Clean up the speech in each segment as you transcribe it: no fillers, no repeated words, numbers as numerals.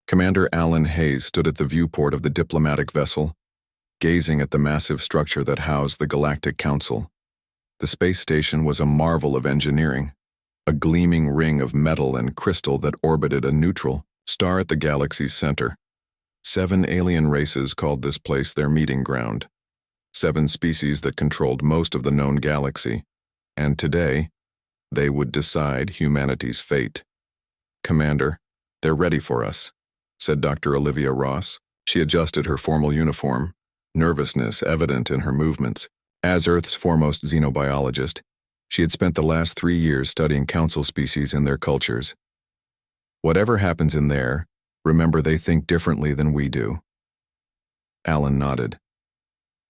Commander Alan Hayes stood at the viewport of the diplomatic vessel, gazing at the massive structure that housed the Galactic Council. The space station was a marvel of engineering, a gleaming ring of metal and crystal that orbited a neutral star at the galaxy's center. 7 alien races called this place their meeting ground. 7 species that controlled most of the known galaxy, and today, they would decide humanity's fate. "Commander, they're ready for us," said Dr. Olivia Ross. She adjusted her formal uniform, nervousness evident in her movements. As Earth's foremost xenobiologist, she had spent the last 3 years studying council species and their cultures. "Whatever happens in there, remember they think differently than we do." Alan nodded.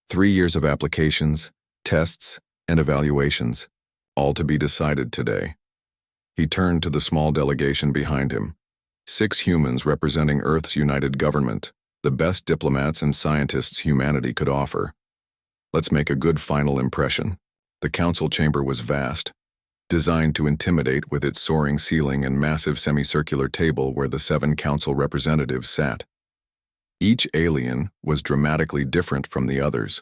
3 years of applications, tests, and evaluations, all to be decided today. He turned to the small delegation behind him. 6 humans representing Earth's united government, the best diplomats and scientists humanity could offer. Let's make a good final impression. The council chamber was vast, designed to intimidate with its soaring ceiling and massive semicircular table where the 7 council representatives sat. Each alien was dramatically different from the others.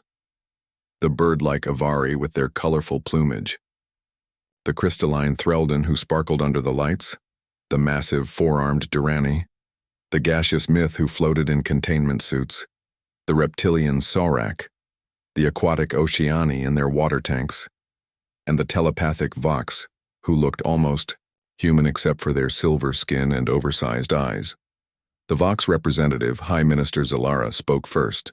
The bird-like Avari with their colorful plumage, the crystalline Threldan who sparkled under the lights, the massive 4-armed Durrani, the gaseous myth who floated in containment suits, the reptilian Saurak, the aquatic Oceani in their water tanks, and the telepathic Vox, who looked almost human except for their silver skin and oversized eyes. The Vox representative, High Minister Zalara, spoke first.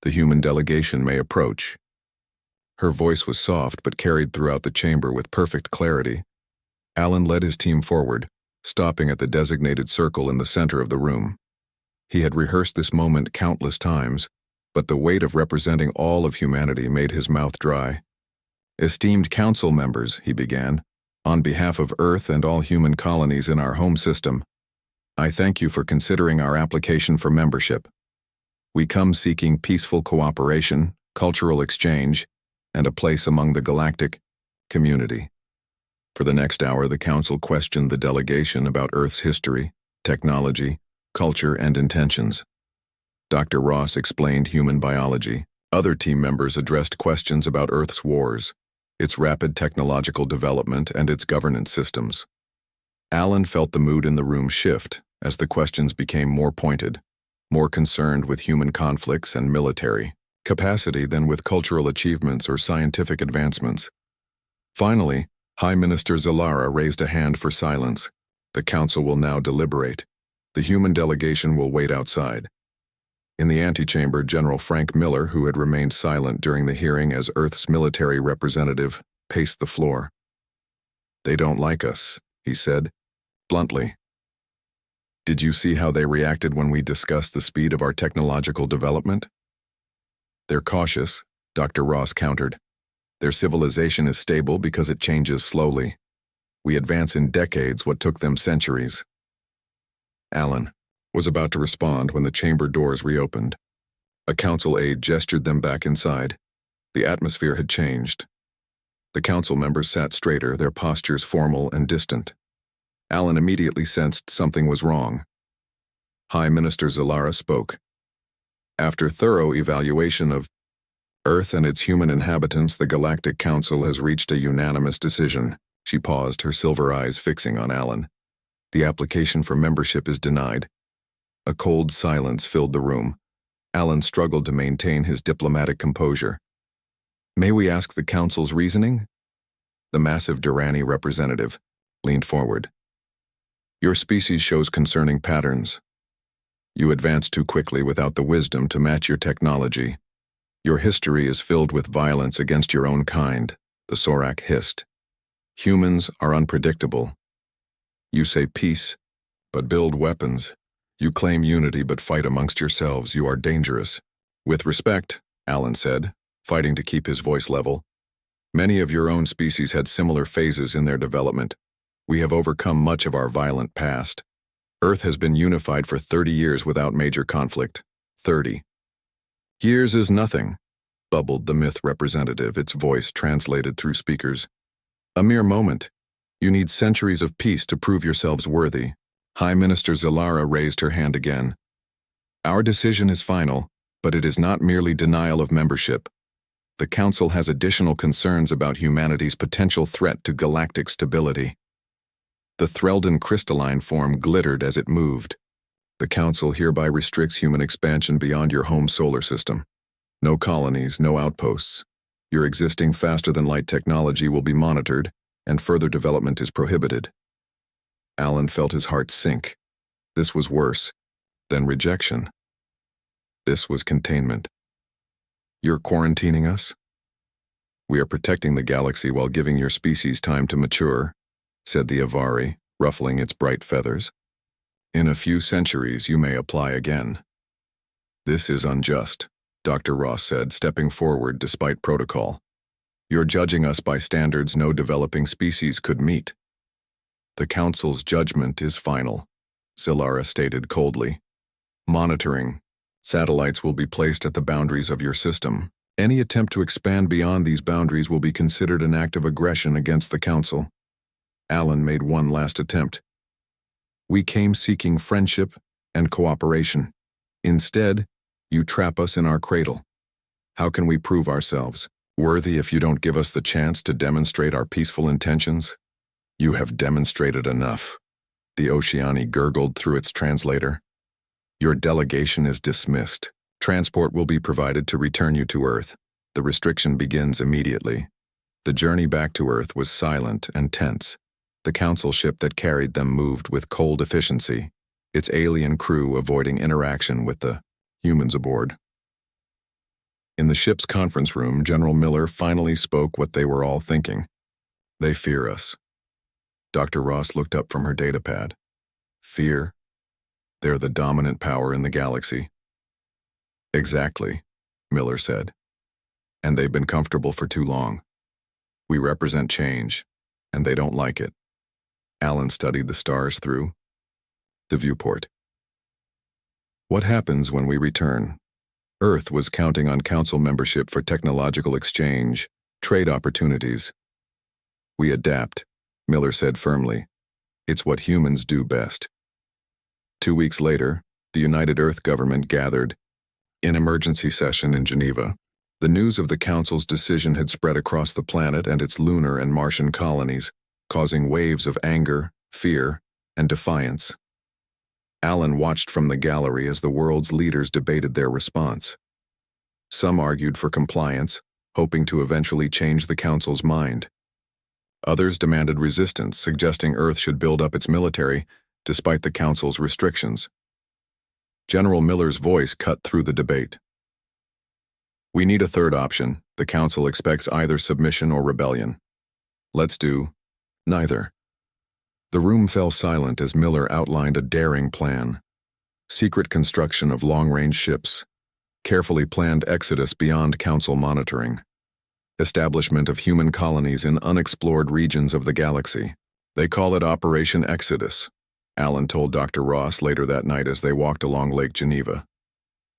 "The human delegation may approach." Her voice was soft but carried throughout the chamber with perfect clarity. Alan led his team forward, stopping at the designated circle in the center of the room. He had rehearsed this moment countless times, but the weight of representing all of humanity made his mouth dry. "Esteemed council members," he began, "on behalf of Earth and all human colonies in our home system, I thank you for considering our application for membership. We come seeking peaceful cooperation, cultural exchange, and a place among the galactic community." For the next hour, the council questioned the delegation about Earth's history, technology, culture, and intentions. Dr. Ross explained human biology. Other team members addressed questions about Earth's wars, its rapid technological development, and its governance systems. Alan felt the mood in the room shift as the questions became more pointed, more concerned with human conflicts and military capacity than with cultural achievements or scientific advancements. Finally, High Minister Zalara raised a hand for silence. "The council will now deliberate. The human delegation will wait outside." In the antechamber, General Frank Miller, who had remained silent during the hearing as Earth's military representative, paced the floor. "They don't like us," he said, bluntly. "Did you see how they reacted when we discussed the speed of our technological development?" "They're cautious," Dr. Ross countered. "Their civilization is stable because it changes slowly. We advance in decades what took them centuries." Alan was about to respond when the chamber doors reopened. A council aide gestured them back inside. The atmosphere had changed. The council members sat straighter, their postures formal and distant. Alan immediately sensed something was wrong. High Minister Zalara spoke. "After thorough evaluation of Earth and its human inhabitants, the Galactic Council has reached a unanimous decision." She paused, her silver eyes fixing on Alan. "The application for membership is denied." A cold silence filled the room. Alan struggled to maintain his diplomatic composure. "May we ask the Council's reasoning?" The massive Durrani representative leaned forward. "Your species shows concerning patterns. You advance too quickly without the wisdom to match your technology. Your history is filled with violence against your own kind," the Saurak hissed. "Humans are unpredictable. You say peace, but build weapons. You claim unity but fight amongst yourselves. You are dangerous." "With respect," Alan said, fighting to keep his voice level, "many of your own species had similar phases in their development. We have overcome much of our violent past. Earth has been unified for 30 years without major conflict. 30. "Years is nothing," bubbled the myth representative, its voice translated through speakers. "A mere moment. You need centuries of peace to prove yourselves worthy. High Minister Zalara raised her hand again. Our decision is final, but it is not merely denial of membership. The Council has additional concerns about humanity's potential threat to galactic stability. The Threldan crystalline form glittered as it moved. The Council hereby restricts human expansion beyond your home solar system. No colonies, no outposts. Your existing faster-than-light technology will be monitored, and further development is prohibited. Alan felt his heart sink. This was worse than rejection. This was containment. You're quarantining us? We are protecting the galaxy while giving your species time to mature, said the Avari, ruffling its bright feathers. In a few centuries, you may apply again. This is unjust, Dr. Ross said, stepping forward despite protocol. You're judging us by standards no developing species could meet. The Council's judgment is final, Zalara stated coldly. Monitoring. Satellites will be placed at the boundaries of your system. Any attempt to expand beyond these boundaries will be considered an act of aggression against the Council. Alan made one last attempt. We came seeking friendship and cooperation. Instead, you trap us in our cradle. How can we prove ourselves worthy if you don't give us the chance to demonstrate our peaceful intentions? You have demonstrated enough, the Oceani gurgled through its translator. Your delegation is dismissed. Transport will be provided to return you to Earth. The restriction begins immediately. The journey back to Earth was silent and tense. The Council ship that carried them moved with cold efficiency, its alien crew avoiding interaction with the humans aboard. In the ship's conference room, General Miller finally spoke what they were all thinking. They fear us. Dr. Ross looked up from her datapad. Fear? They're the dominant power in the galaxy. Exactly, Miller said. And they've been comfortable for too long. We represent change, and they don't like it. Alan studied the stars through the viewport. What happens when we return? Earth was counting on Council membership for technological exchange, trade opportunities. We adapt, Miller said firmly. It's what humans do best. 2 weeks later, the United Earth government gathered in emergency session in Geneva. The news of the Council's decision had spread across the planet and its lunar and Martian colonies, causing waves of anger, fear, and defiance. Alan watched from the gallery as the world's leaders debated their response. Some argued for compliance, hoping to eventually change the Council's mind. Others demanded resistance, suggesting Earth should build up its military, despite the Council's restrictions. General Miller's voice cut through the debate. We need a third option. The Council expects either submission or rebellion. Let's do neither. The room fell silent as Miller outlined a daring plan. Secret construction of long-range ships, carefully planned exodus beyond Council monitoring, establishment of human colonies in unexplored regions of the galaxy. They call it Operation Exodus, Alan told Dr. Ross later that night as they walked along Lake Geneva.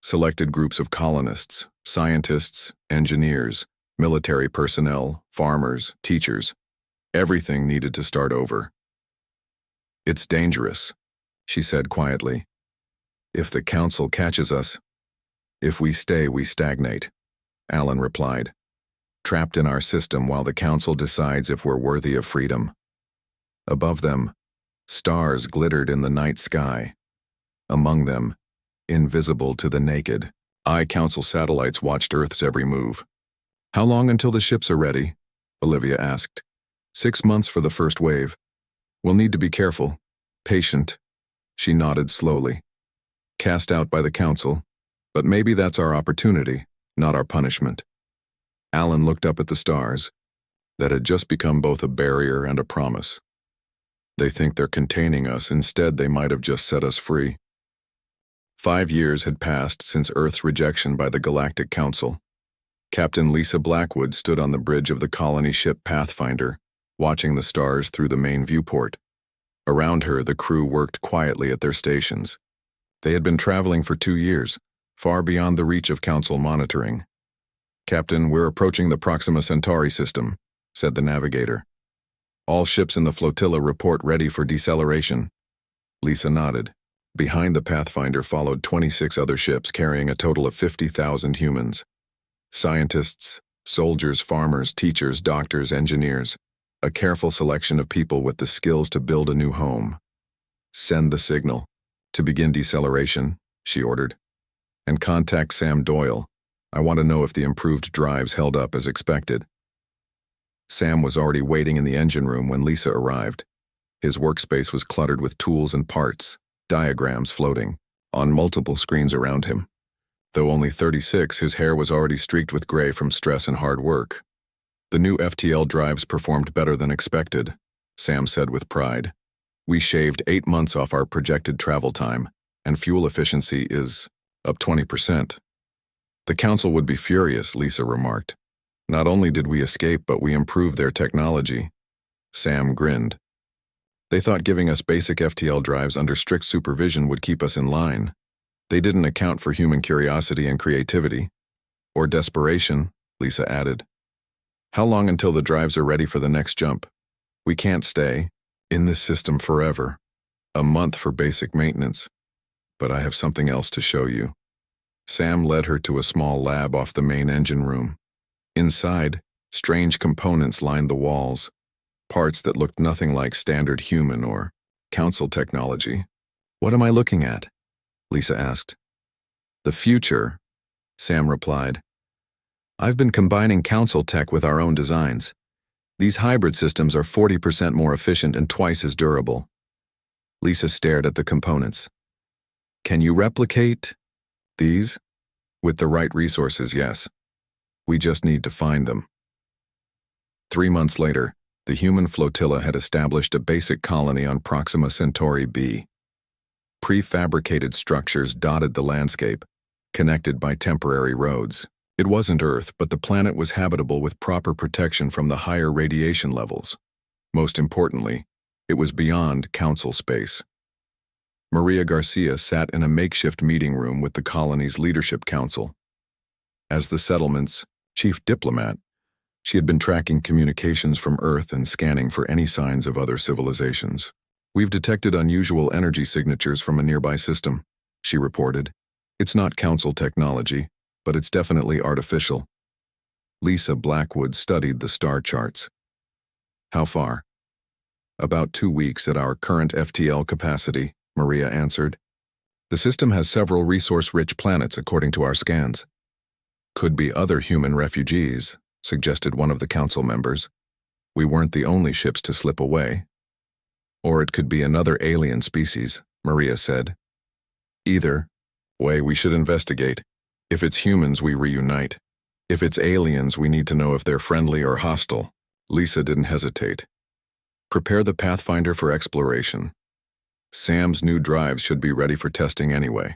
Selected groups of colonists, scientists, engineers, military personnel, farmers, teachers. Everything needed to start over. It's dangerous, she said quietly. If the Council catches us, if we stay, we stagnate, Alan replied. Trapped in our system while the Council decides if we're worthy of freedom. Above them, stars glittered in the night sky. Among them, invisible to the naked eye, Council satellites watched Earth's every move. How long until the ships are ready? Olivia asked. 6 months for the first wave. We'll need to be careful, patient. She nodded slowly. Cast out by the Council, but maybe that's our opportunity, not our punishment. Alan looked up at the stars, that had just become both a barrier and a promise. They think they're containing us, instead they might have just set us free. 5 years had passed since Earth's rejection by the Galactic Council. Captain Lisa Blackwood stood on the bridge of the colony ship Pathfinder, watching the stars through the main viewport. Around her, the crew worked quietly at their stations. They had been traveling for 2 years, far beyond the reach of Council monitoring. Captain, we're approaching the Proxima Centauri system, said the navigator. All ships in the flotilla report ready for deceleration. Lisa nodded. Behind the Pathfinder followed 26 other ships carrying a total of 50,000 humans. Scientists, soldiers, farmers, teachers, doctors, engineers. A careful selection of people with the skills to build a new home. Send the signal. To begin deceleration, she ordered. And contact Sam Doyle. I want to know if the improved drives held up as expected. Sam was already waiting in the engine room when Lisa arrived. His workspace was cluttered with tools and parts, diagrams floating on multiple screens around him. Though only 36, his hair was already streaked with gray from stress and hard work. The new FTL drives performed better than expected, Sam said with pride. We shaved 8 months off our projected travel time, and fuel efficiency is up 20%. The council would be furious, Lisa remarked. Not only did we escape, but we improved their technology. Sam grinned. They thought giving us basic FTL drives under strict supervision would keep us in line. They didn't account for human curiosity and creativity. Or desperation, Lisa added. How long until the drives are ready for the next jump? We can't stay in this system forever. A month for basic maintenance. But I have something else to show you. Sam led her to a small lab off the main engine room. Inside, strange components lined the walls. Parts that looked nothing like standard human or council technology. What am I looking at? Lisa asked. The future, Sam replied. I've been combining council tech with our own designs. These hybrid systems are 40% more efficient and twice as durable. Lisa stared at the components. Can you replicate these? With the right resources, yes. We just need to find them. 3 months later, the human flotilla had established a basic colony on Proxima Centauri b. Prefabricated structures dotted the landscape, connected by temporary roads. It wasn't Earth, but the planet was habitable with proper protection from the higher radiation levels. Most importantly, it was beyond council space. Maria Garcia sat in a makeshift meeting room with the colony's leadership council. As the settlement's chief diplomat, she had been tracking communications from Earth and scanning for any signs of other civilizations. We've detected unusual energy signatures from a nearby system, she reported. It's not council technology, but it's definitely artificial. Lisa Blackwood studied the star charts. How far? About 2 weeks at our current FTL capacity, Maria answered. The system has several resource-rich planets according to our scans. Could be other human refugees, suggested one of the council members. We weren't the only ships to slip away. Or it could be another alien species, Maria said. Either way, we should investigate. If it's humans, we reunite. If it's aliens, we need to know if they're friendly or hostile. Lisa didn't hesitate. Prepare the Pathfinder for exploration. Sam's new drives should be ready for testing anyway.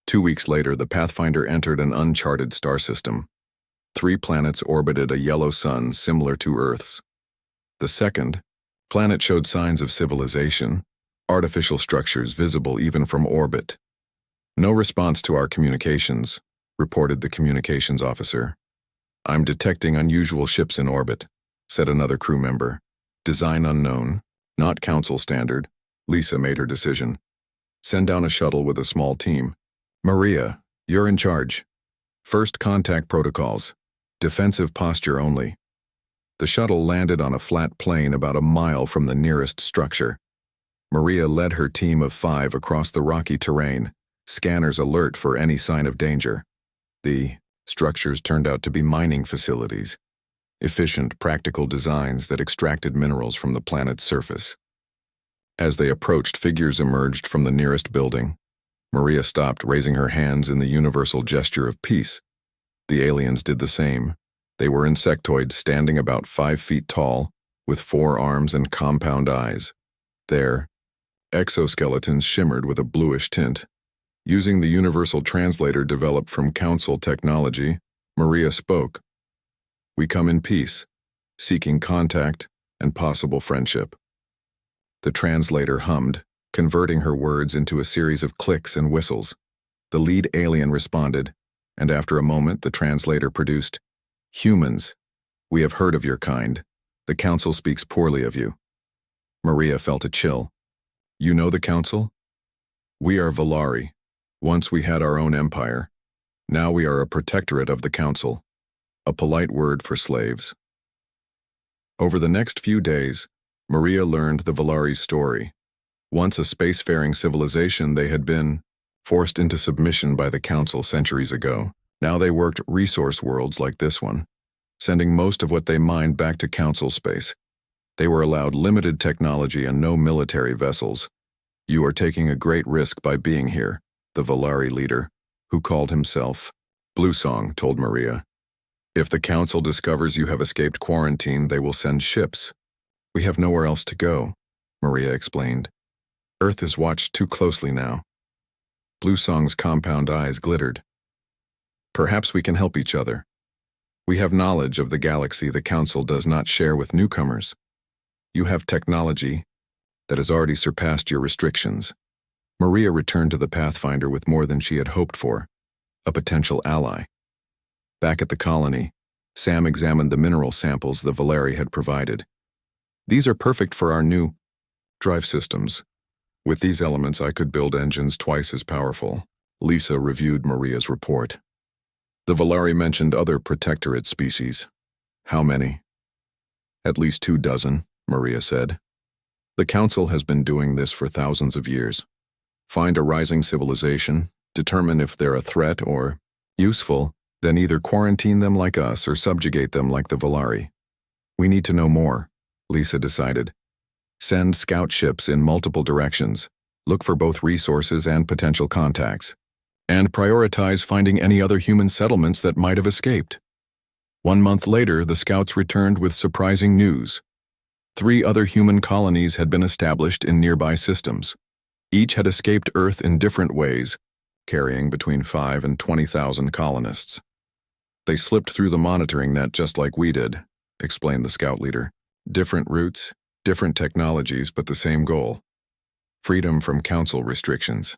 2 weeks later, the Pathfinder entered an uncharted star system. 3 planets orbited a yellow sun similar to Earth's. The second planet showed signs of civilization, artificial structures visible even from orbit. No response to our communications, reported the communications officer. I'm detecting unusual ships in orbit, said another crew member. Design unknown, not council standard. Lisa made her decision. Send down a shuttle with a small team. Maria, you're in charge. First contact protocols. Defensive posture only. The shuttle landed on a flat plain about a mile from the nearest structure. Maria led her team of 5 across the rocky terrain, scanners alert for any sign of danger. The structures turned out to be mining facilities, efficient, practical designs that extracted minerals from the planet's surface. As they approached, figures emerged from the nearest building. Maria stopped, raising her hands in the universal gesture of peace. The aliens did the same. They were insectoid, standing about 5 feet tall, with 4 arms and compound eyes. Their exoskeletons shimmered with a bluish tint. Using the universal translator developed from council technology, Maria spoke. We come in peace, seeking contact and possible friendship. The translator hummed, converting her words into a series of clicks and whistles. The lead alien responded, and after a moment the translator produced, Humans, we have heard of your kind. The council speaks poorly of you. Maria felt a chill. You know the council? We are Valari. Once we had our own empire. Now we are a protectorate of the council. A polite word for slaves. Over the next few days, Maria learned the Valari story. Once a spacefaring civilization, they had been forced into submission by the council centuries ago. Now they worked resource worlds like this one, sending most of what they mined back to council space. They were allowed limited technology and no military vessels. You are taking a great risk by being here, the Valari leader, who called himself Bluesong, told Maria. If the council discovers you have escaped quarantine, they will send ships. We have nowhere else to go, Maria explained. Earth is watched too closely now. Bluesong's compound eyes glittered. Perhaps we can help each other. We have knowledge of the galaxy the council does not share with newcomers. You have technology that has already surpassed your restrictions. Maria returned to the Pathfinder with more than she had hoped for, a potential ally. Back at the colony, Sam examined the mineral samples the Valari had provided. These are perfect for our new drive systems. With these elements, I could build engines twice as powerful. Lisa reviewed Maria's report. The Valari mentioned other protectorate species. How many? At least 24, Maria said. The council has been doing this for thousands of years. Find a rising civilization, determine if they're a threat or useful, then either quarantine them like us or subjugate them like the Valari. We need to know more, Lisa decided. Send scout ships in multiple directions, look for both resources and potential contacts, and prioritize finding any other human settlements that might have escaped. 1 month later, the scouts returned with surprising news. 3 other human colonies had been established in nearby systems. Each had escaped Earth in different ways, carrying between 5 and 20,000 colonists. They slipped through the monitoring net just like we did, explained the scout leader. Different routes, different technologies, but the same goal. Freedom from council restrictions.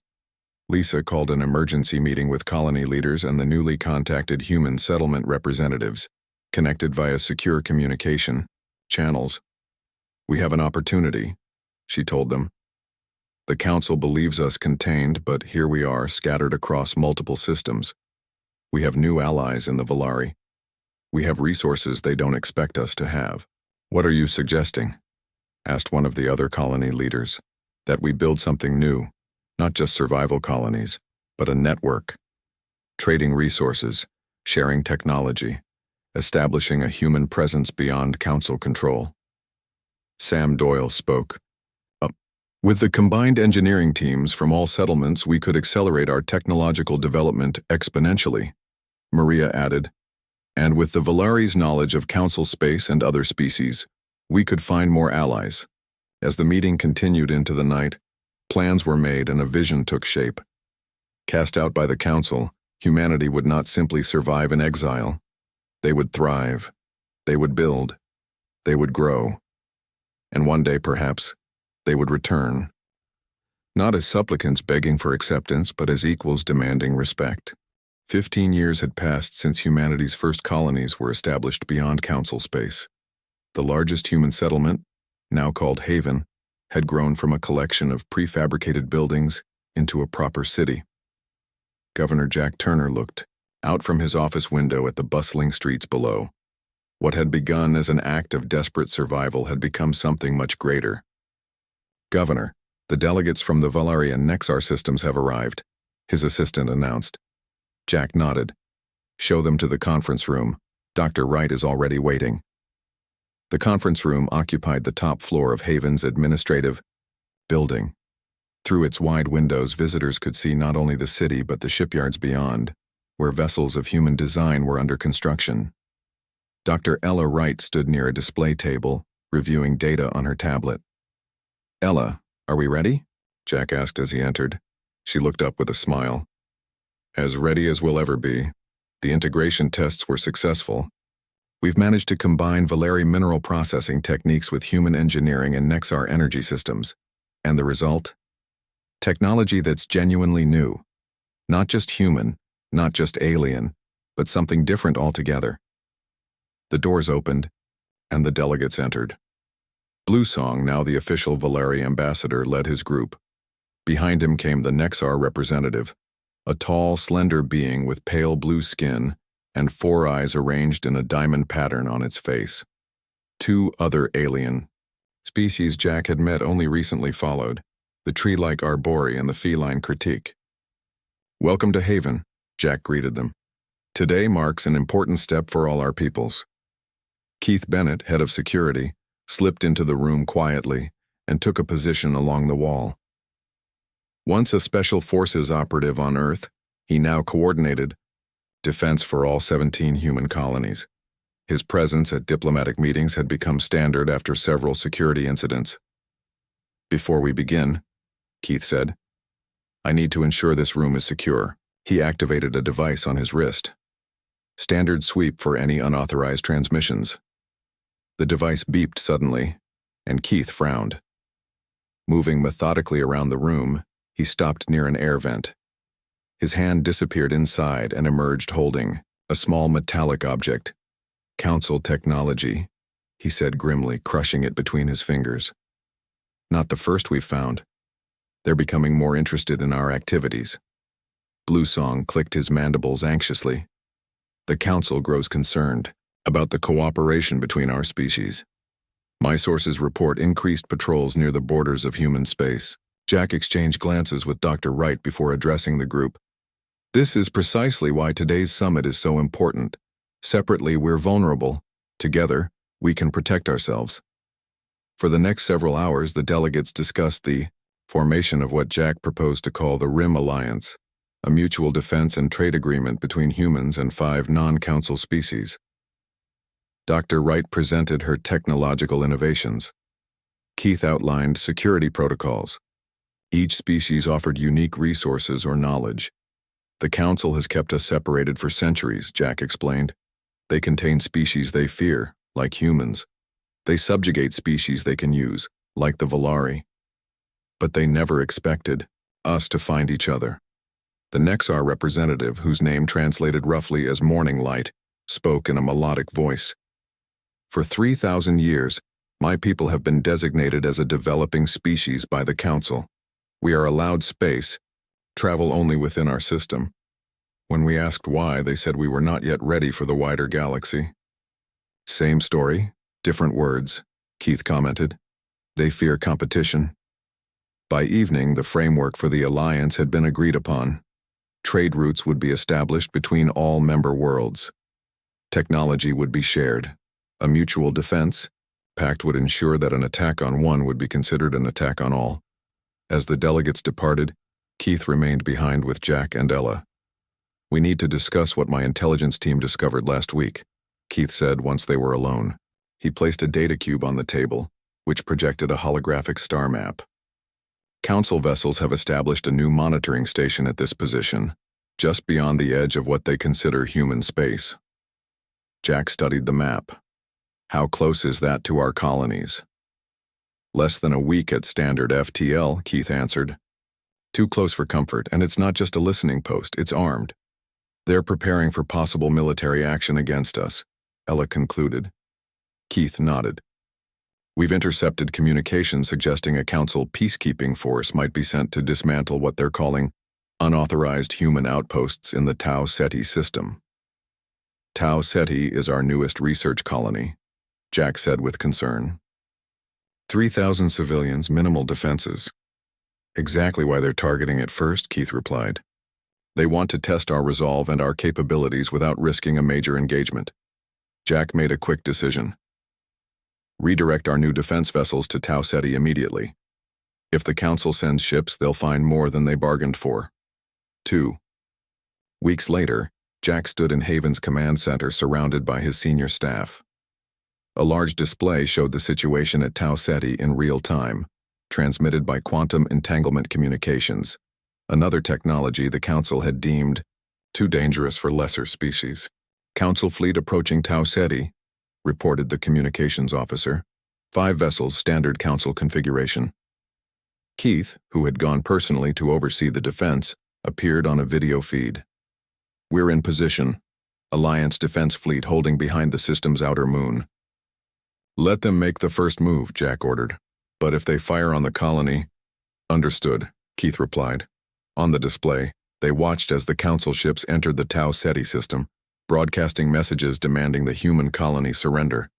Lisa called an emergency meeting with colony leaders and the newly contacted human settlement representatives, connected via secure communication channels. We have an opportunity, she told them. The council believes us contained, but here we are, scattered across multiple systems. We have new allies in the Valari. We have resources they don't expect us to have. What are you suggesting? Asked one of the other colony leaders. That we build something new, not just survival colonies, but a network. Trading resources, sharing technology, establishing a human presence beyond council control. Sam Doyle spoke. With the combined engineering teams from all settlements, we could accelerate our technological development exponentially, Maria added. And with the Valari's knowledge of council space and other species, we could find more allies. As the meeting continued into the night, plans were made and a vision took shape. Cast out by the council, humanity would not simply survive in exile. They would thrive. They would build. They would grow. And one day, perhaps, they would return. Not as supplicants begging for acceptance, but as equals demanding respect. 15 years had passed since humanity's first colonies were established beyond council space. The largest human settlement, now called Haven, had grown from a collection of prefabricated buildings into a proper city. Governor Jack Turner looked out from his office window at the bustling streets below. What had begun as an act of desperate survival had become something much greater. Governor, the delegates from the Valari and Nexar systems have arrived, his assistant announced. Jack nodded. Show them to the conference room. Dr. Wright is already waiting. The conference room occupied the top floor of Haven's administrative building. Through its wide windows, visitors could see not only the city but the shipyards beyond, where vessels of human design were under construction. Dr. Ella Wright stood near a display table, reviewing data on her tablet. Ella, are we ready? Jack asked as he entered. She looked up with a smile. As ready as we'll ever be. The integration tests were successful. We've managed to combine Valari mineral processing techniques with human engineering and Nexar energy systems. And the result? Technology that's genuinely new. Not just human, not just alien, but something different altogether. The doors opened, and the delegates entered. Bluesong, now the official Valeri ambassador, led his group. Behind him came the Nexar representative, a tall, slender being with pale blue skin and 4 eyes arranged in a diamond pattern on its face. 2 other alien species Jack had met only recently followed, the tree-like Arbori and the feline Critique. "Welcome to Haven," Jack greeted them. "Today marks an important step for all our peoples." Keith Bennett, head of security, slipped into the room quietly and took a position along the wall. Once a Special Forces operative on Earth, he now coordinated defense for all 17 human colonies. His presence at diplomatic meetings had become standard after several security incidents. "Before we begin," Keith said, "I need to ensure this room is secure." He activated a device on his wrist. Standard sweep for any unauthorized transmissions. The device beeped suddenly, and Keith frowned. Moving methodically around the room, he stopped near an air vent. His hand disappeared inside and emerged holding a small metallic object. "Council technology," he said grimly, crushing it between his fingers. "Not the first we've found. They're becoming more interested in our activities." Bluesong clicked his mandibles anxiously. "The Council grows concerned about the cooperation between our species. My sources report increased patrols near the borders of human space." Jack exchanged glances with Dr. Wright before addressing the group. "This is precisely why today's summit is so important. Separately, we're vulnerable. Together, we can protect ourselves." For the next several hours, the delegates discussed the formation of what Jack proposed to call the Rim Alliance, a mutual defense and trade agreement between humans and 5 non-council species. Dr. Wright presented her technological innovations. Keith outlined security protocols. Each species offered unique resources or knowledge. "The Council has kept us separated for centuries," Jack explained. "They contain species they fear, like humans. They subjugate species they can use, like the Valari. But they never expected us to find each other." The Nexar representative, whose name translated roughly as morning light, spoke in a melodic voice. "For 3,000 years, my people have been designated as a developing species by the Council. We are allowed space, travel only within our system. When we asked why, they said we were not yet ready for the wider galaxy." "Same story, different words," Keith commented. "They fear competition." By evening, the framework for the alliance had been agreed upon. Trade routes would be established between all member worlds. Technology would be shared. A mutual defense pact would ensure that an attack on one would be considered an attack on all. As the delegates departed, Keith remained behind with Jack and Ella. "We need to discuss what my intelligence team discovered last week," Keith said once they were alone. He placed a data cube on the table, which projected a holographic star map. "Council vessels have established a new monitoring station at this position, just beyond the edge of what they consider human space." Jack studied the map. "How close is that to our colonies?" "Less than a week at standard FTL," Keith answered. "Too close for comfort, and it's not just a listening post, it's armed. They're preparing for possible military action against us," Ella concluded. Keith nodded. "We've intercepted communication suggesting a Council peacekeeping force might be sent to dismantle what they're calling unauthorized human outposts in the Tau Ceti system." "Tau Ceti is our newest research colony," Jack said with concern. 3,000 civilians, minimal defenses. "Exactly why they're targeting it first," Keith replied. "They want to test our resolve and our capabilities without risking a major engagement." Jack made a quick decision. "Redirect our new defense vessels to Tau Ceti immediately. If the Council sends ships, they'll find more than they bargained for." 2. Weeks later, Jack stood in Haven's command center surrounded by his senior staff. A large display showed the situation at Tau Ceti in real time, transmitted by quantum entanglement communications, another technology the Council had deemed too dangerous for lesser species. "Council fleet approaching Tau Ceti," reported the communications officer. 5 vessels, standard Council configuration. Keith, who had gone personally to oversee the defense, appeared on a video feed. "We're in position. Alliance defense fleet holding behind the system's outer moon." Let them make the first move, Jack ordered. But if they fire on the colony... Understood, Keith replied. On the display, they watched as the council ships entered the Tau Ceti system, broadcasting messages demanding the human colony surrender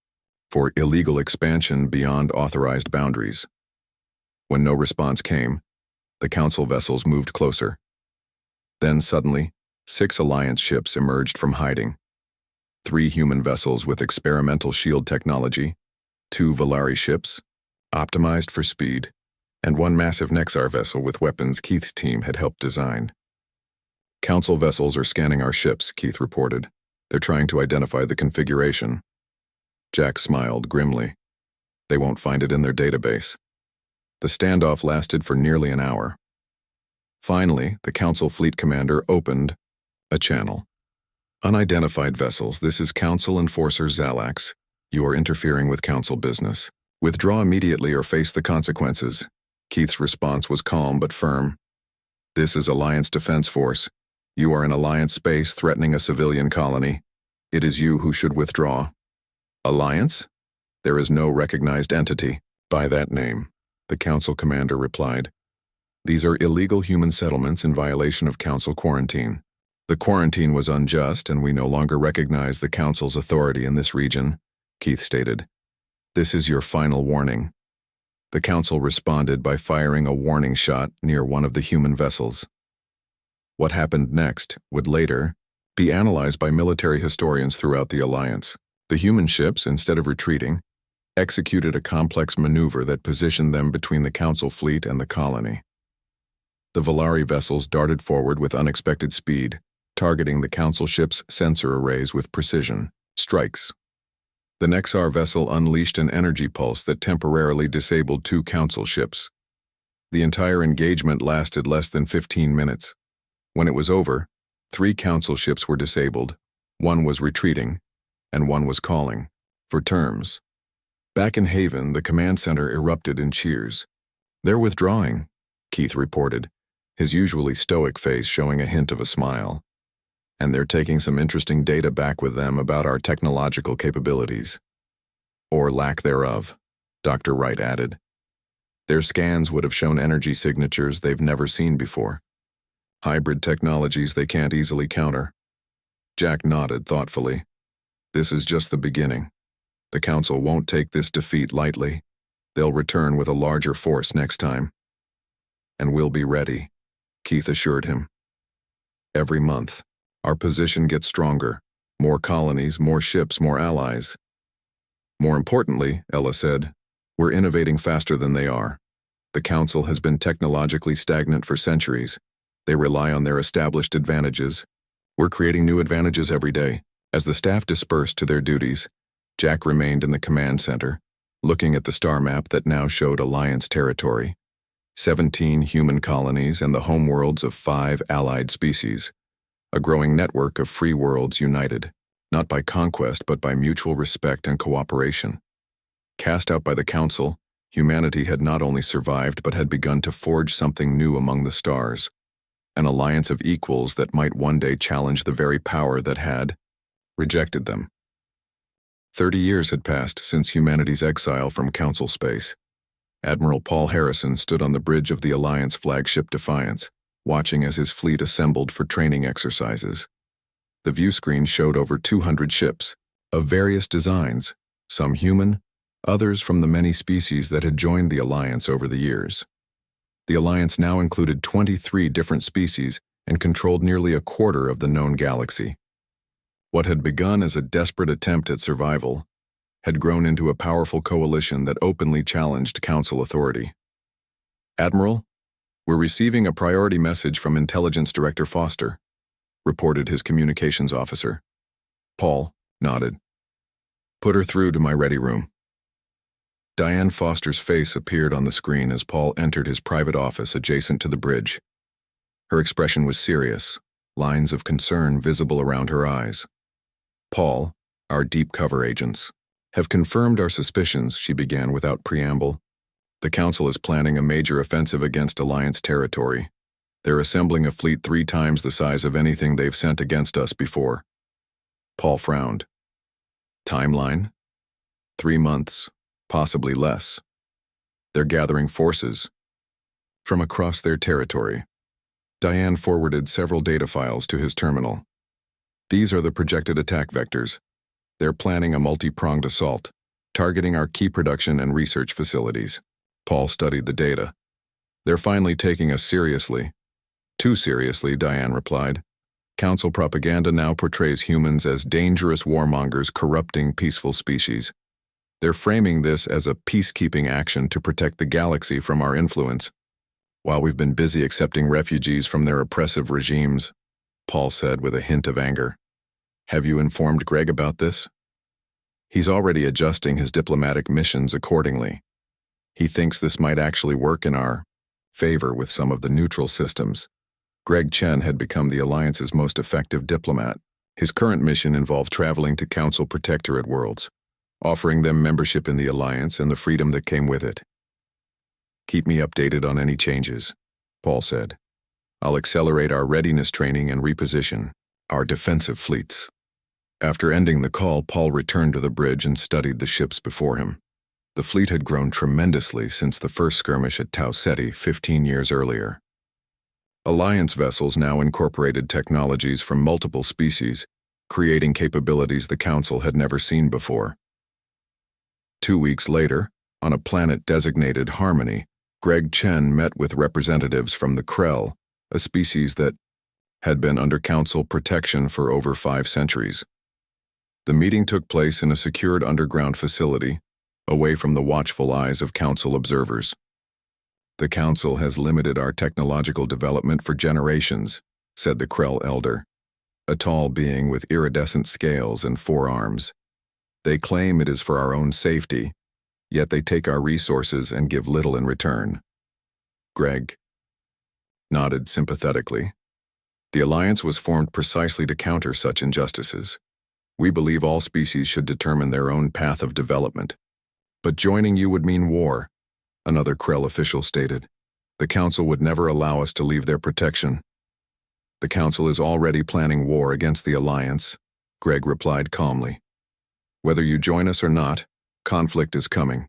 for illegal expansion beyond authorized boundaries. When no response came, the council vessels moved closer. Then suddenly, 6 Alliance ships emerged from hiding. 3 human vessels with experimental shield technology, 2 Valari ships, optimized for speed, and 1 massive Nexar vessel with weapons Keith's team had helped design. Council vessels are scanning our ships, Keith reported. They're trying to identify the configuration. Jack smiled grimly. They won't find it in their database. The standoff lasted for nearly an hour. Finally, the Council Fleet Commander opened a channel. Unidentified vessels, this is Council Enforcer Zalax. You are interfering with Council business. Withdraw immediately or face the consequences. Keith's response was calm but firm. This is Alliance Defense Force. You are in Alliance space threatening a civilian colony. It is you who should withdraw. Alliance? There is no recognized entity by that name, the Council Commander replied. These are illegal human settlements in violation of Council quarantine. The quarantine was unjust and we no longer recognize the Council's authority in this region, Keith stated. This is your final warning. The Council responded by firing a warning shot near one of the human vessels. What happened next would later be analyzed by military historians throughout the Alliance. The human ships, instead of retreating, executed a complex maneuver that positioned them between the Council fleet and the colony. The Valari vessels darted forward with unexpected speed, targeting the Council ships' sensor arrays with precision strikes. The Nexar vessel unleashed an energy pulse that temporarily disabled 2 Council ships. The entire engagement lasted less than 15 minutes. When it was over, 3 Council ships were disabled, 1 was retreating, and 1 was calling for terms. Back in Haven, the command center erupted in cheers. They're withdrawing, Keith reported, his usually stoic face showing a hint of a smile. And they're taking some interesting data back with them about our technological capabilities. Or lack thereof, Dr. Wright added. Their scans would have shown energy signatures they've never seen before. Hybrid technologies they can't easily counter. Jack nodded thoughtfully. This is just the beginning. The Council won't take this defeat lightly. They'll return with a larger force next time. And we'll be ready, Keith assured him. Every month, our position gets stronger. More colonies, more ships, more allies. More importantly, Ella said, we're innovating faster than they are. The Council has been technologically stagnant for centuries. They rely on their established advantages. We're creating new advantages every day. As the staff dispersed to their duties, Jack remained in the command center, looking at the star map that now showed Alliance territory, 17 human colonies and the homeworlds of 5 allied species, a growing network of free worlds united, not by conquest but by mutual respect and cooperation. Cast out by the Council, humanity had not only survived but had begun to forge something new among the stars, an alliance of equals that might one day challenge the very power that had rejected them. 30 years had passed since humanity's exile from Council space. Admiral Paul Harrison stood on the bridge of the Alliance flagship Defiance, watching as his fleet assembled for training exercises. The view screen showed over 200 ships, of various designs, some human, others from the many species that had joined the Alliance over the years. The Alliance now included 23 different species and controlled nearly a quarter of the known galaxy. What had begun as a desperate attempt at survival had grown into a powerful coalition that openly challenged Council authority. Admiral, we're receiving a priority message from Intelligence Director Foster, reported his communications officer. Paul nodded. Put her through to my ready room. Diane Foster's face appeared on the screen as Paul entered his private office adjacent to the bridge. Her expression was serious, lines of concern visible around her eyes. Paul, our deep cover agents, have confirmed our suspicions, she began without preamble. The Council is planning a major offensive against Alliance territory. They're assembling a fleet 3 times the size of anything they've sent against us before. Paul frowned. Timeline? 3 months, possibly less. They're gathering forces from across their territory. Diane forwarded several data files to his terminal. These are the projected attack vectors. They're planning a multi-pronged assault, targeting our key production and research facilities. Paul studied the data. They're finally taking us seriously. Too seriously, Diane replied. Council propaganda now portrays humans as dangerous warmongers corrupting peaceful species. They're framing this as a peacekeeping action to protect the galaxy from our influence. While we've been busy accepting refugees from their oppressive regimes, Paul said with a hint of anger. Have you informed Greg about this? He's already adjusting his diplomatic missions accordingly. He thinks this might actually work in our favor with some of the neutral systems. Greg Chen had become the Alliance's most effective diplomat. His current mission involved traveling to Council Protectorate worlds, offering them membership in the Alliance and the freedom that came with it. Keep me updated on any changes, Paul said. I'll accelerate our readiness training and reposition our defensive fleets. After ending the call, Paul returned to the bridge and studied the ships before him. The fleet had grown tremendously since the first skirmish at Tau Ceti 15 years earlier. Alliance vessels now incorporated technologies from multiple species, creating capabilities the Council had never seen before. 2 weeks later, on a planet designated Harmony, Greg Chen met with representatives from the Krell, a species that had been under Council protection for over 5 centuries. The meeting took place in a secured underground facility, away from the watchful eyes of Council observers. The Council has limited our technological development for generations, said the Krell elder, a tall being with iridescent scales and 4 arms. They claim it is for our own safety, yet they take our resources and give little in return. Greg nodded sympathetically. The Alliance was formed precisely to counter such injustices. We believe all species should determine their own path of development. But joining you would mean war, another Krell official stated. The Council would never allow us to leave their protection. The Council is already planning war against the Alliance, Greg replied calmly. Whether you join us or not, conflict is coming.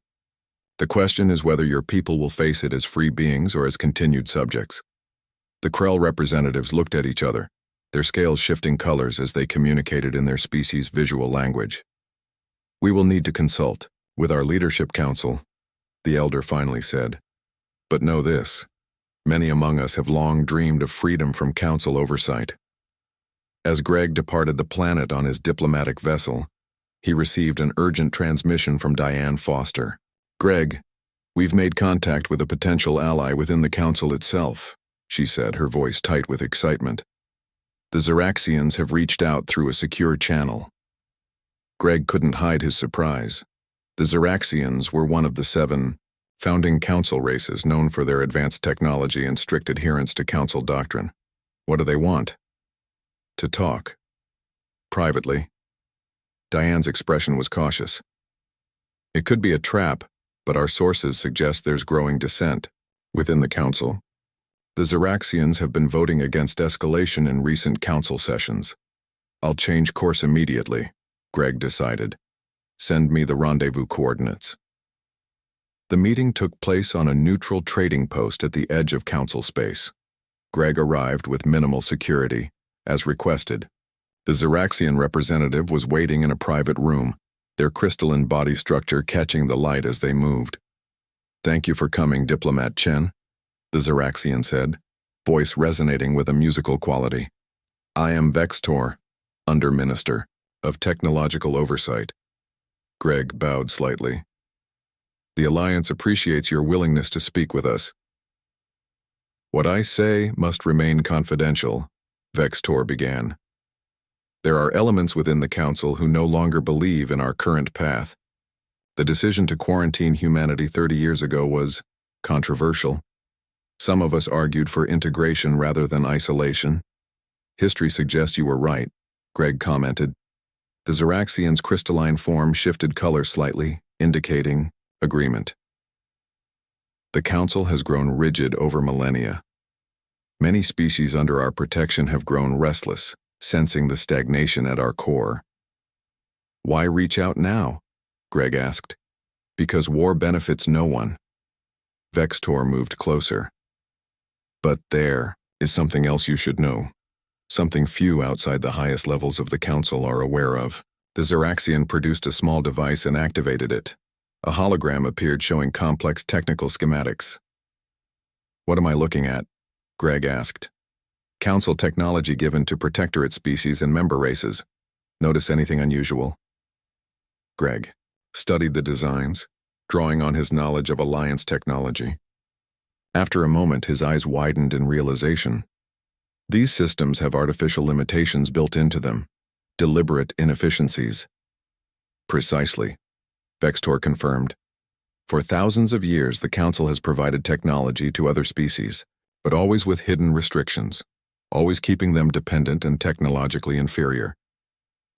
The question is whether your people will face it as free beings or as continued subjects. The Krell representatives looked at each other, their scales shifting colors as they communicated in their species' visual language. We will need to consult with our leadership council, the elder finally said. But know this, many among us have long dreamed of freedom from council oversight. As Greg departed the planet on his diplomatic vessel, he received an urgent transmission from Diane Foster. Greg, we've made contact with a potential ally within the council itself, she said, her voice tight with excitement. The Zeraxians have reached out through a secure channel. Greg couldn't hide his surprise. The Zeraxians were one of the 7 founding council races known for their advanced technology and strict adherence to council doctrine. What do they want? To talk. Privately. Diane's expression was cautious. It could be a trap, but our sources suggest there's growing dissent within the council. The Zeraxians have been voting against escalation in recent council sessions. I'll change course immediately, Greg decided. Send me the rendezvous coordinates. The meeting took place on a neutral trading post at the edge of council space. Greg arrived with minimal security, as requested. The Zeraxian representative was waiting in a private room, their crystalline body structure catching the light as they moved. Thank you for coming, Diplomat Chen, the Zeraxian said, voice resonating with a musical quality. I am Vextor, Under Minister of Technological Oversight. Greg bowed slightly. The Alliance appreciates your willingness to speak with us. What I say must remain confidential, Vextor began. There are elements within the Council who no longer believe in our current path. The decision to quarantine humanity 30 years ago was controversial. Some of us argued for integration rather than isolation. History suggests you were right, Greg commented. The Zeraxian's crystalline form shifted color slightly, indicating agreement. The Council has grown rigid over millennia. Many species under our protection have grown restless, sensing the stagnation at our core. Why reach out now? Greg asked. Because war benefits no one. Vextor moved closer. But there is something else you should know. Something few outside the highest levels of the Council are aware of. The Xeraxian produced a small device and activated it. A hologram appeared showing complex technical schematics. What am I looking at? Greg asked. Council technology given to protectorate species and member races. Notice anything unusual? Greg studied the designs, drawing on his knowledge of Alliance technology. After a moment, his eyes widened in realization. These systems have artificial limitations built into them, deliberate inefficiencies. Precisely, Vextor confirmed. For thousands of years, the Council has provided technology to other species, but always with hidden restrictions, always keeping them dependent and technologically inferior.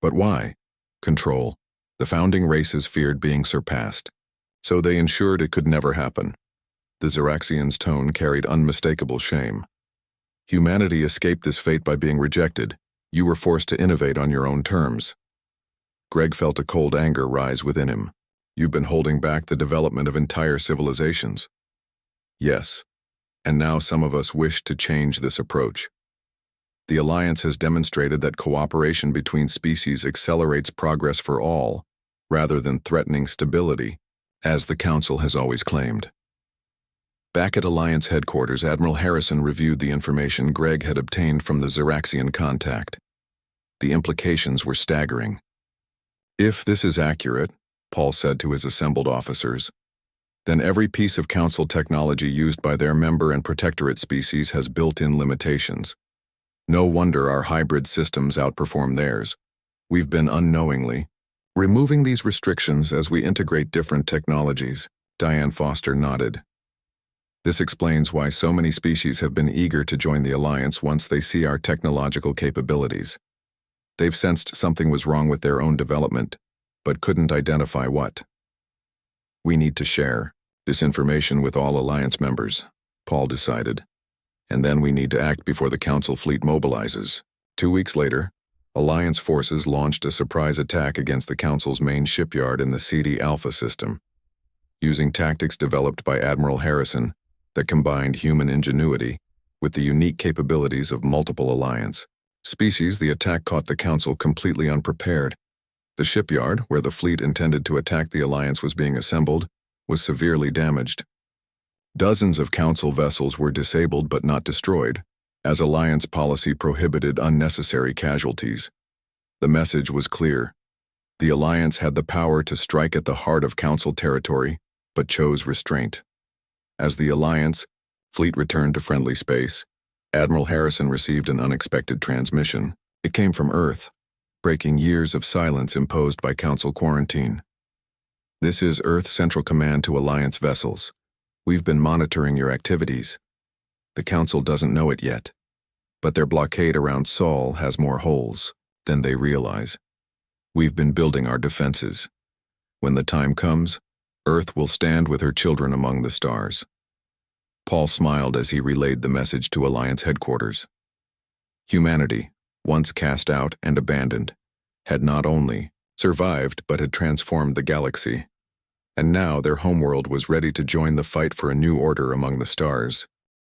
But why? Control. The founding races feared being surpassed, so they ensured it could never happen. The Xeraxian's tone carried unmistakable shame. Humanity escaped this fate by being rejected. You were forced to innovate on your own terms. Greg felt a cold anger rise within him. You've been holding back the development of entire civilizations. Yes, and now some of us wish to change this approach. The Alliance has demonstrated that cooperation between species accelerates progress for all, rather than threatening stability, as the Council has always claimed. Back at Alliance headquarters, Admiral Harrison reviewed the information Greg had obtained from the Xeraxian contact. The implications were staggering. If this is accurate, Paul said to his assembled officers, then every piece of Council technology used by their member and protectorate species has built-in limitations. No wonder our hybrid systems outperform theirs. We've been unknowingly removing these restrictions as we integrate different technologies. Diane Foster nodded. This explains why so many species have been eager to join the Alliance once they see our technological capabilities. They've sensed something was wrong with their own development, but couldn't identify what. We need to share this information with all Alliance members, Paul decided. And then we need to act before the Council fleet mobilizes. 2 weeks later, Alliance forces launched a surprise attack against the Council's main shipyard in the CD Alpha system. Using tactics developed by Admiral Harrison that combined human ingenuity with the unique capabilities of multiple Alliance species, the attack caught the Council completely unprepared. The shipyard, where the fleet intended to attack the Alliance was being assembled, was severely damaged. Dozens of Council vessels were disabled but not destroyed, as Alliance policy prohibited unnecessary casualties. The message was clear. The Alliance had the power to strike at the heart of Council territory, but chose restraint. As the Alliance fleet returned to friendly space, Admiral Harrison received an unexpected transmission. It came from Earth, breaking years of silence imposed by Council quarantine. This is Earth Central Command to Alliance vessels. We've been monitoring your activities. The Council doesn't know it yet, but their blockade around Sol has more holes than they realize. We've been building our defenses. When the time comes, Earth will stand with her children among the stars. Paul smiled as he relayed the message to Alliance headquarters. Humanity, once cast out and abandoned, had not only survived but had transformed the galaxy. And now their homeworld was ready to join the fight for a new order among the stars.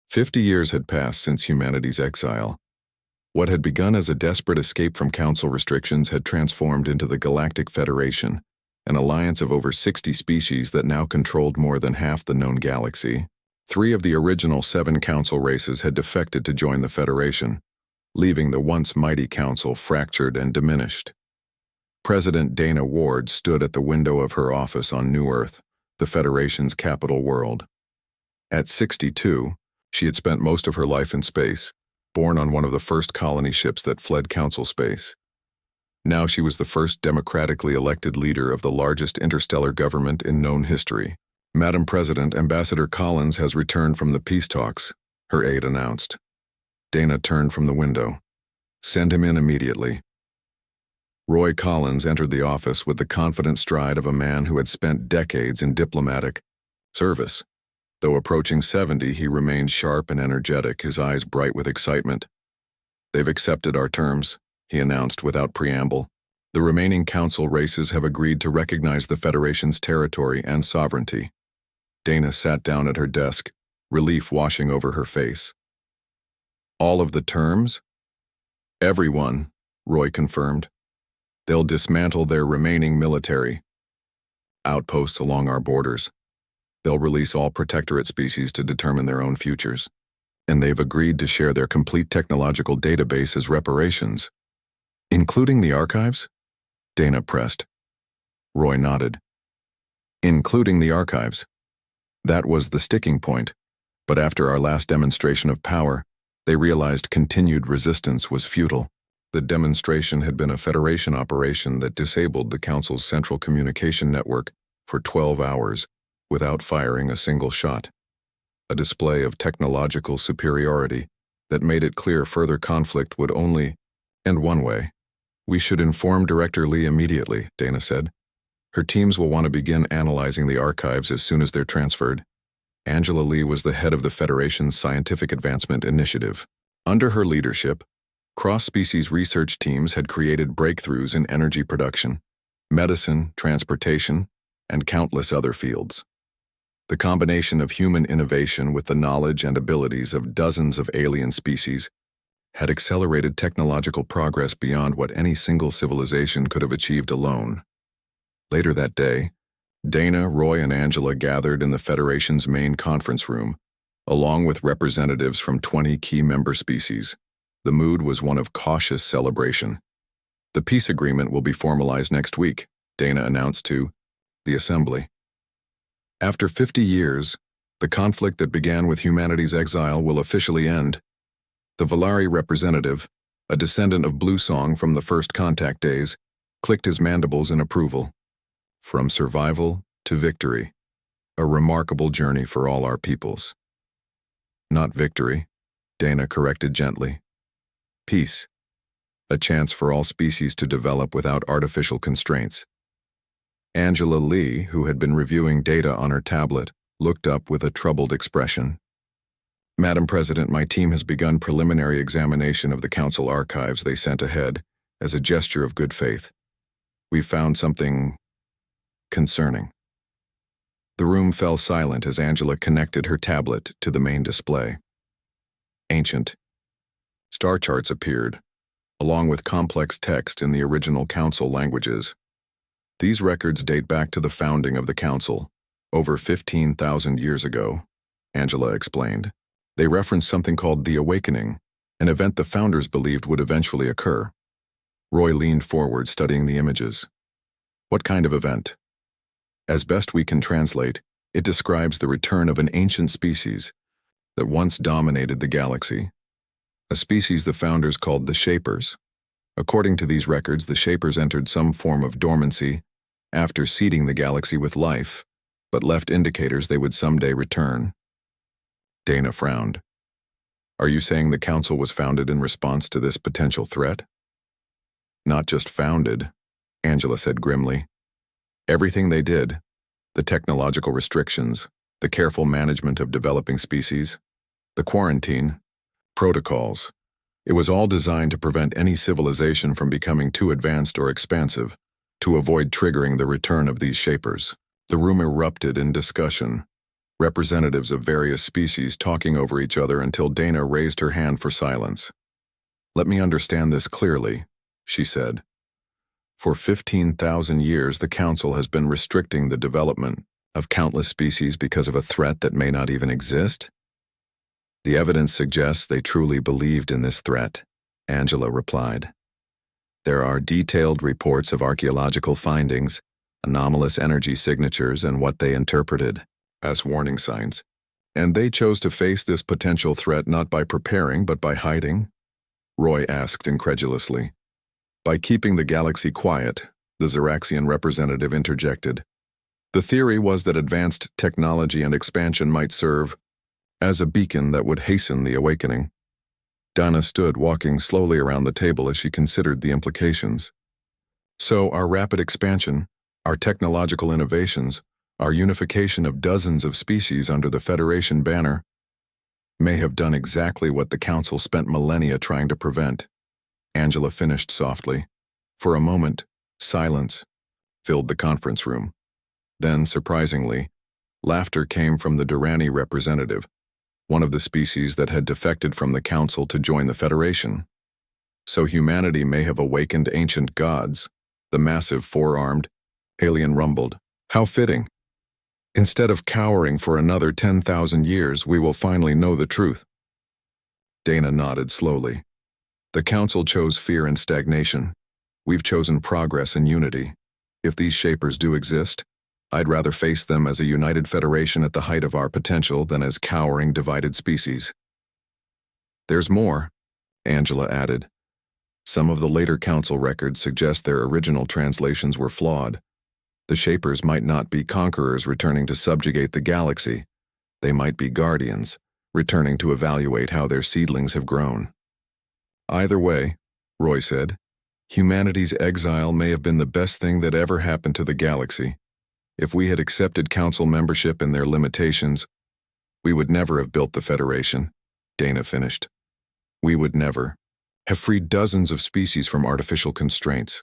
50 years had passed since humanity's exile. What had begun as a desperate escape from Council restrictions had transformed into the Galactic Federation, an alliance of over 60 species that now controlled more than half the known galaxy. 3 of the original 7 Council races had defected to join the Federation, leaving the once mighty Council fractured and diminished. President Dana Ward stood at the window of her office on New Earth, the Federation's capital world. At 62, she had spent most of her life in space, born on one of the first colony ships that fled Council space. Now she was the first democratically elected leader of the largest interstellar government in known history. Madam President, Ambassador Collins has returned from the peace talks, her aide announced. Dana turned from the window. Send him in immediately. Roy Collins entered the office with the confident stride of a man who had spent decades in diplomatic service. Though approaching 70, he remained sharp and energetic, his eyes bright with excitement. They've accepted our terms, he announced without preamble. The remaining council races have agreed to recognize the Federation's territory and sovereignty. Dana sat down at her desk, relief washing over her face. All of the terms? Everyone, Roy confirmed. They'll dismantle their remaining military outposts along our borders. They'll release all protectorate species to determine their own futures. And they've agreed to share their complete technological database as reparations. Including the archives? Dana pressed. Roy nodded. Including the archives. That was the sticking point, but after our last demonstration of power, they realized continued resistance was futile. The demonstration had been a Federation operation that disabled the Council's central communication network for 12 hours without firing a single shot. A display of technological superiority that made it clear further conflict would only end one way. We should inform Director Lee immediately, Dana said. Her teams will want to begin analyzing the archives as soon as they're transferred. Angela Lee was the head of the Federation's Scientific Advancement Initiative. Under her leadership, cross-species research teams had created breakthroughs in energy production, medicine, transportation, and countless other fields. The combination of human innovation with the knowledge and abilities of dozens of alien species had accelerated technological progress beyond what any single civilization could have achieved alone. Later that day, Dana, Roy, and Angela gathered in the Federation's main conference room, along with representatives from 20 key member species. The mood was one of cautious celebration. The peace agreement will be formalized next week, Dana announced to the Assembly. After 50 years, the conflict that began with humanity's exile will officially end. The Valari representative, a descendant of Bluesong from the first contact days, clicked his mandibles in approval. From survival to victory, a remarkable journey for all our peoples. Not victory, Dana corrected gently. Peace, a chance for all species to develop without artificial constraints. Angela Lee, who had been reviewing data on her tablet, looked up with a troubled expression. Madam President, my team has begun preliminary examination of the Council archives they sent ahead as a gesture of good faith. We've found something concerning. The room fell silent as Angela connected her tablet to the main display. Ancient star charts appeared, along with complex text in the original Council languages. These records date back to the founding of the Council, over 15,000 years ago, Angela explained. They reference something called the Awakening, an event the founders believed would eventually occur. Roy leaned forward, studying the images. What kind of event? As best we can translate, it describes the return of an ancient species that once dominated the galaxy, a species the founders called the Shapers. According to these records, the Shapers entered some form of dormancy after seeding the galaxy with life, but left indicators they would someday return. Dana frowned. Are you saying the Council was founded in response to this potential threat? Not just founded, Angela said grimly. Everything they did, the technological restrictions, the careful management of developing species, the quarantine, protocols, it was all designed to prevent any civilization from becoming too advanced or expansive, to avoid triggering the return of these Shapers. The room erupted in discussion, representatives of various species talking over each other until Dana raised her hand for silence. Let me understand this clearly, she said. For 15,000 years, the Council has been restricting the development of countless species because of a threat that may not even exist? The evidence suggests they truly believed in this threat, Angela replied. There are detailed reports of archaeological findings, anomalous energy signatures, and what they interpreted as warning signs. And they chose to face this potential threat not by preparing but by hiding? Roy asked incredulously. By keeping the galaxy quiet, the Xeraxian representative interjected. The theory was that advanced technology and expansion might serve as a beacon that would hasten the awakening. Dana stood walking slowly around the table as she considered the implications. So our rapid expansion, our technological innovations, our unification of dozens of species under the Federation banner may have done exactly what the Council spent millennia trying to prevent. Angela finished softly. For a moment, Silence filled the conference room. Then, surprisingly, laughter came from the Durrani representative, one of the species that had defected from the Council to join the Federation. So humanity may have awakened ancient gods, the massive four-armed alien rumbled. How fitting. Instead of cowering for another 10,000 years, we will finally know the truth. Dana nodded slowly. The Council chose fear and stagnation. We've chosen progress and unity. If these shapers do exist, I'd rather face them as a united federation at the height of our potential than as cowering, divided species. There's more, Angela added. Some of the later Council records suggest their original translations were flawed. The shapers might not be conquerors returning to subjugate the galaxy. They might be guardians, returning to evaluate how their seedlings have grown. Either way, Roy said, humanity's exile may have been the best thing that ever happened to the galaxy. If we had accepted Council membership and their limitations, we would never have built the Federation, Dana finished. We would never have freed dozens of species from artificial constraints.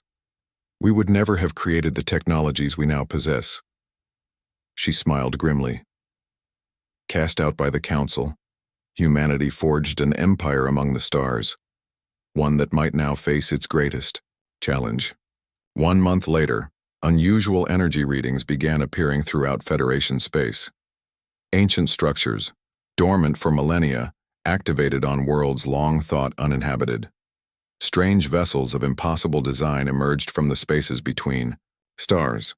We would never have created the technologies we now possess. She smiled grimly. Cast out by the Council, humanity forged an empire among the stars, one that might now face its greatest challenge. 1 month later, unusual energy readings began appearing throughout Federation space. Ancient structures, dormant for millennia, activated on worlds long thought uninhabited. Strange vessels of impossible design emerged from the spaces between stars.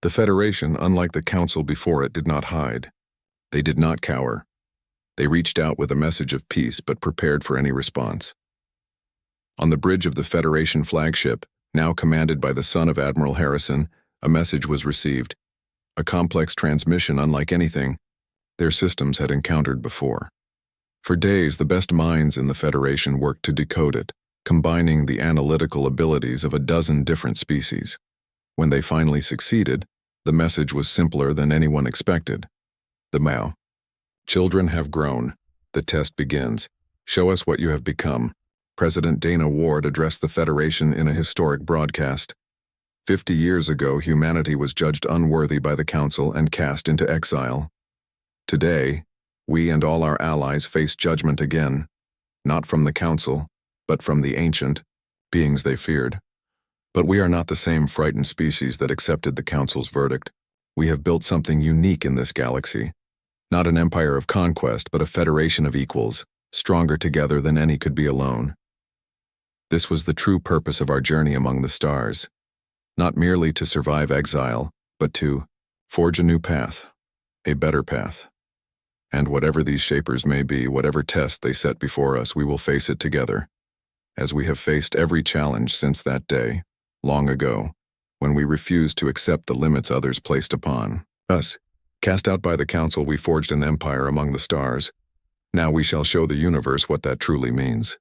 The Federation, unlike the Council before it, did not hide. They did not cower. They reached out with a message of peace but prepared for any response. On the bridge of the Federation flagship, now commanded by the son of Admiral Harrison, a message was received. A complex transmission unlike anything their systems had encountered before. For days, the best minds in the Federation worked to decode it, combining the analytical abilities of a dozen different species. When they finally succeeded, the message was simpler than anyone expected. The Mao. Children have grown. The test begins. Show us what you have become. President Dana Ward addressed the Federation in a historic broadcast. 50 years ago, humanity was judged unworthy by the Council and cast into exile. Today, we and all our allies face judgment again, not from the Council, but from the ancient beings they feared. But we are not the same frightened species that accepted the Council's verdict. We have built something unique in this galaxy. Not an empire of conquest, but a federation of equals, stronger together than any could be alone. This was the true purpose of our journey among the stars. Not merely to survive exile, but to forge a new path, a better path. And whatever these shapers may be, whatever test they set before us, we will face it together. As we have faced every challenge since that day, long ago, when we refused to accept the limits others placed upon us. Cast out by the Council, we forged an empire among the stars. Now we shall show the universe what that truly means.